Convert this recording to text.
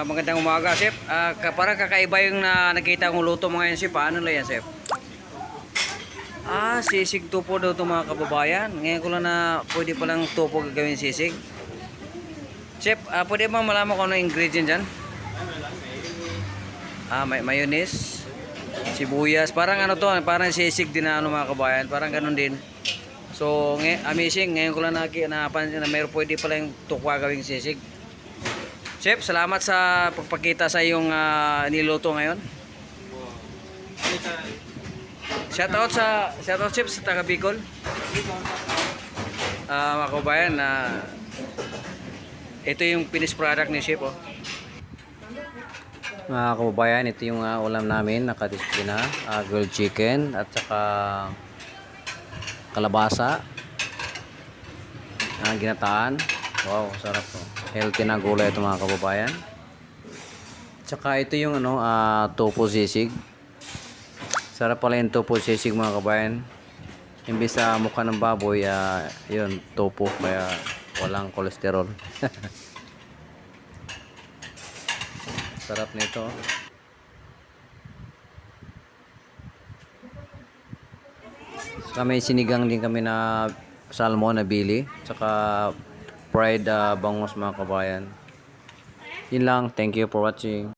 Magandang umaga, Chef. Parang kakaiba yung nakita kong luto mo ngayon, Chef. Ano lang yan, Chef? Sisig tupo daw ito mga kababayan. Ngayon ko lang na pwede palang tupo gagawin sisig. Chef, pwede ba malaman kung ano ingredient dyan? May mayonnaise, sibuyas. Parang ano to, parang sisig din na ano mga kababayan. Parang ganun din. So, amazing. Ngayon ko lang napansin na mayroon pwede palang tupo gagawin sisig. Chef, salamat sa pagpakita sa iyong niluto ngayon. Shoutout Chef sa taga Bicol. Mga kabayan, ito yung finished product ni Chef. Mga kababayan, ito yung ulam namin, nakadisplay na, grilled chicken at saka kalabasa, ginataan. Wow, sarap to. Healthy na gulay ito mga kababayan. Tsaka ito yung tofu sisig. Sarap pala yung tofu sisig mga kababayan. Imbis sa mukha ng baboy, yun, tofu, kaya walang kolesterol. Sarap nito. Saka may sinigang din kami na salmon na bili. Tsaka fried bangus mga kabayan. Yun lang. Thank you for watching.